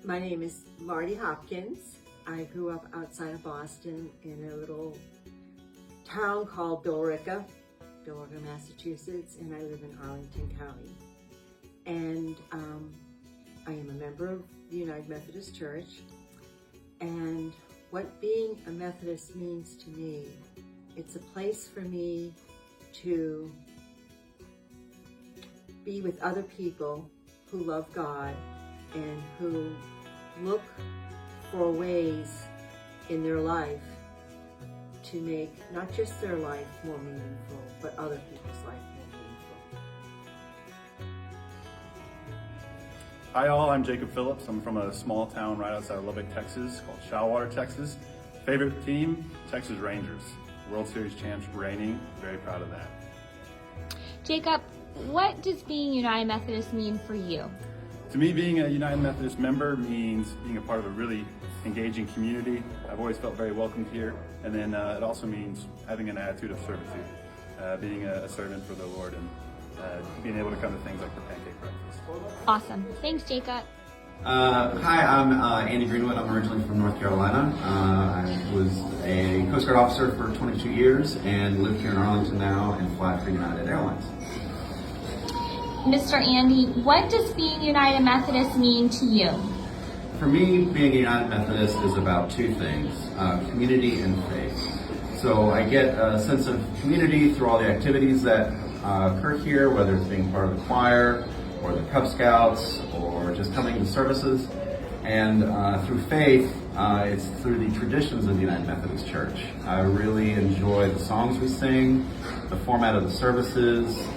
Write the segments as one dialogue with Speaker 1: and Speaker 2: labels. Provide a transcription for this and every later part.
Speaker 1: My name is Marty Hopkins. I grew up outside of Boston in a little town called Billerica, Massachusetts, and I live in Arlington County. And I am a member of the United Methodist Church. And what being a Methodist means to me, it's a place for me to be with other people who love God and who look for ways in their life to make not just their life more meaningful, but other people's life more meaningful.
Speaker 2: Hi all, I'm Jacob Phillips. I'm from a small town right outside of Lubbock, Texas called Shallwater, Texas. Favorite team, Texas Rangers. World Series champs reigning, very proud of that.
Speaker 3: Jacob, what does being United Methodist mean for you?
Speaker 2: To me, being a United Methodist member means being a part of a really engaging community. I've always felt very welcomed here. And then it also means having an attitude of servitude, being a servant for the Lord, and being able to come to things like the pancake breakfast.
Speaker 3: Awesome. Thanks, Jacob.
Speaker 4: Hi, I'm Andy Greenwood. I'm originally from North Carolina. I was a Coast Guard officer for 22 years and live here in Arlington now and fly for United Airlines.
Speaker 3: Mr. Andy, what does being United Methodist mean to you?
Speaker 4: For me, being a United Methodist is about two things, community and faith. So I get a sense of community through all the activities that occur here, whether it's being part of the choir or the Cub Scouts or just coming to services. And through faith, it's through the traditions of the United Methodist Church. I really enjoy the songs we sing, the format of the services,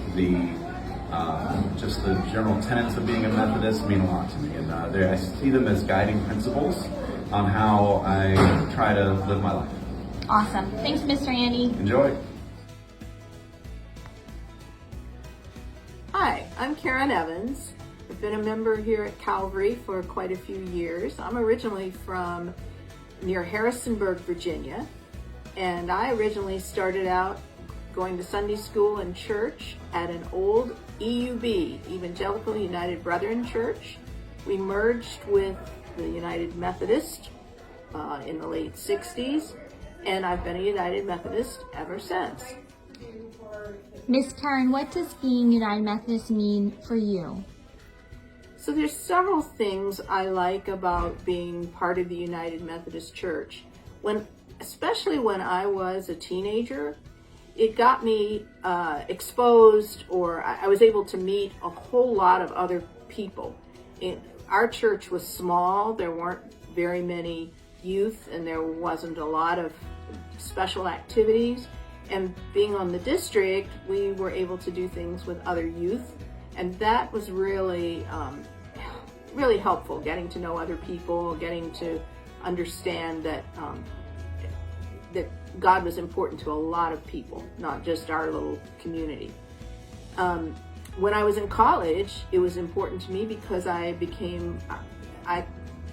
Speaker 4: just the general tenets of being a Methodist mean a lot to me, and I see them as guiding principles on how I try to live my life.
Speaker 3: Awesome. Thanks, Mr. Andy.
Speaker 4: Enjoy.
Speaker 5: Hi, I'm Karen Evans. I've been a member here at Calvary for quite a few years. I'm originally from near Harrisonburg, Virginia, and I originally started out going to Sunday school and church at an old EUB, Evangelical United Brethren Church. We merged with the United Methodist in the late 60s, and I've been a United Methodist ever since.
Speaker 3: Miss Karen, what does being United Methodist mean for you?
Speaker 5: So there's several things I like about being part of the United Methodist Church. Especially when I was a teenager, it got me exposed, or I was able to meet a whole lot of other people. Our church was small, there weren't very many youth, and there wasn't a lot of special activities. And being on the district, we were able to do things with other youth, and that was really, really helpful, getting to know other people, getting to understand that God was important to a lot of people, not just our little community. When I was in college, it was important to me because I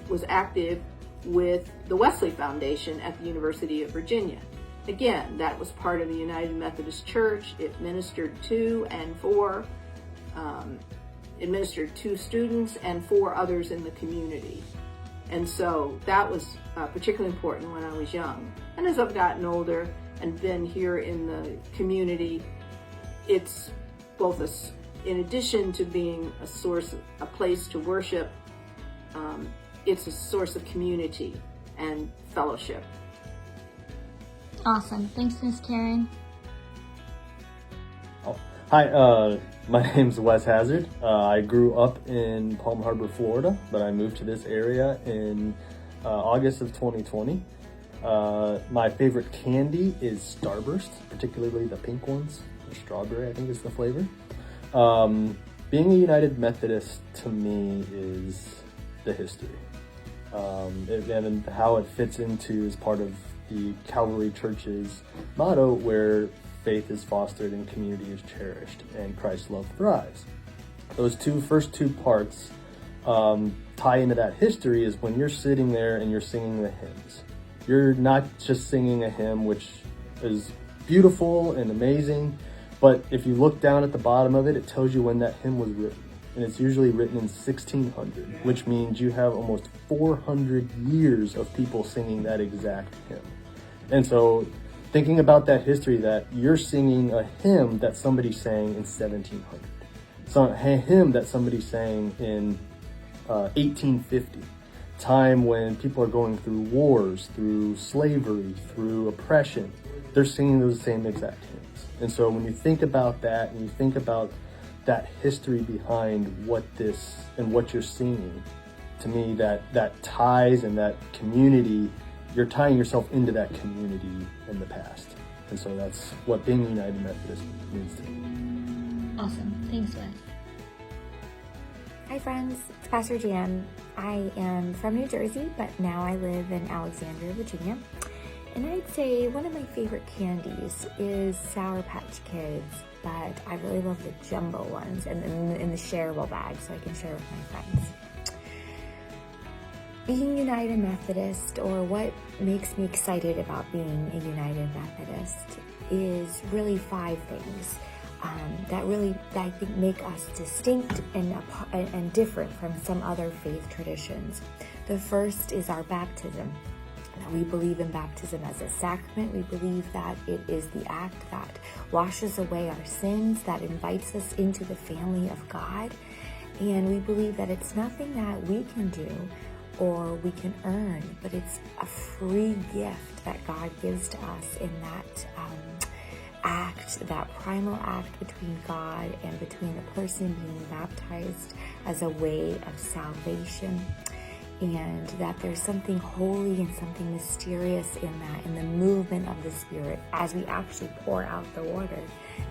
Speaker 5: was active with the Wesley Foundation at the University of Virginia. Again, that was part of the United Methodist Church. It ministered to students and for others in the community. And so that was particularly important when I was young. And as I've gotten older and been here in the community, it's both in addition to being a place to worship, it's a source of community and fellowship.
Speaker 3: Awesome. Thanks, Miss Karen.
Speaker 6: Hi, my name's Wes Hazard. I grew up in Palm Harbor, Florida, but I moved to this area in August of 2020. My favorite candy is Starburst, particularly the pink ones. Or strawberry, I think is the flavor. Being a United Methodist to me is the history. And how it fits into as part of the Calvary Church's motto, where faith is fostered and community is cherished and Christ's love thrives. Those first two parts tie into that history is when you're sitting there and you're singing the hymns. You're not just singing a hymn, which is beautiful and amazing, but if you look down at the bottom of it, it tells you when that hymn was written. and it's usually written in 1600, which means you have almost 400 years of people singing that exact hymn. And so thinking about that history, that you're singing a hymn that somebody sang in 1700, so a hymn that somebody sang in 1850, time when people are going through wars, through slavery, through oppression, they're singing those same exact hymns. And so when you think about that, and you think about that history behind what this and what you're singing, to me, that ties and that community, you're tying yourself into that community in the past. And so that's what being a United Methodist means to me.
Speaker 3: Awesome. Thanks, Wes.
Speaker 7: Hi friends, it's Pastor Jan. I am from New Jersey, but now I live in Alexandria, Virginia. And I'd say one of my favorite candies is Sour Patch Kids, but I really love the jumbo ones and in the shareable bag so I can share with my friends. Being United Methodist, or what makes me excited about being a United Methodist, is really 5 things that really, I think, make us distinct and different from some other faith traditions. The first is our baptism. We believe in baptism as a sacrament. We believe that it is the act that washes away our sins, that invites us into the family of God. And we believe that it's nothing that we can do or we can earn, but it's a free gift that God gives to us in that act, that primal act between God and between the person being baptized as a way of salvation. And that there's something holy and something mysterious in that, in the movement of the Spirit as we actually pour out the water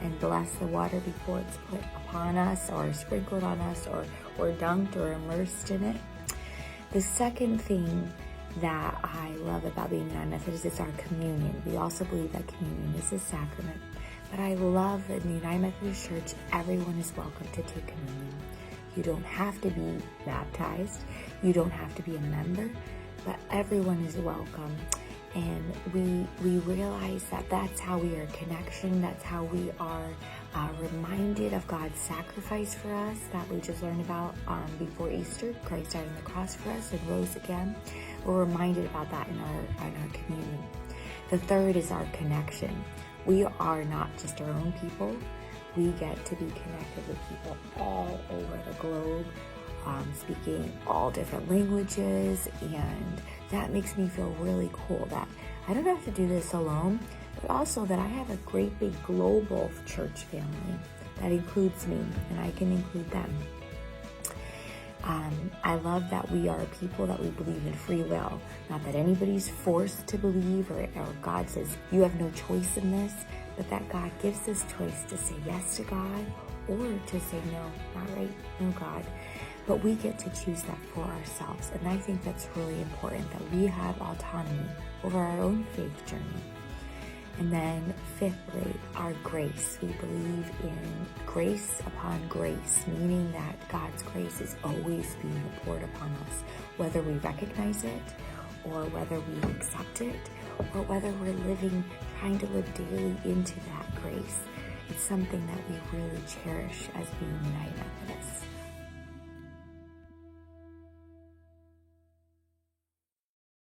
Speaker 7: and bless the water before it's put upon us or sprinkled on us or dunked or immersed in it. The second thing that I love about being United Methodist is our communion. We also believe that communion is a sacrament. But I love that in the United Methodist Church, everyone is welcome to take communion. You don't have to be baptized. You don't have to be a member, but everyone is welcome. And we realize that that's how we are a connection. That's how we are reminded of God's sacrifice for us that we just learned about before Easter. Christ died on the cross for us and rose again. We're reminded about that in our communion. The third is our connection. We are not just our own people. We get to be connected with people all over the globe, speaking all different languages, and that makes me feel really cool that I don't have to do this alone, but also that I have a great big global church family that includes me, and I can include them. I love that we are a people that we believe in free will, not that anybody's forced to believe or God says you have no choice in this, but that God gives us choice to say yes to God or to say no, not right, no God. But we get to choose that for ourselves. And I think that's really important, that we have autonomy over our own faith journey. And then fifthly, our grace. We believe in grace upon grace, meaning that God's grace is always being poured upon us, whether we recognize it or whether we accept it or whether we're trying to live daily into that grace. It's something that we really cherish as being United Methodists.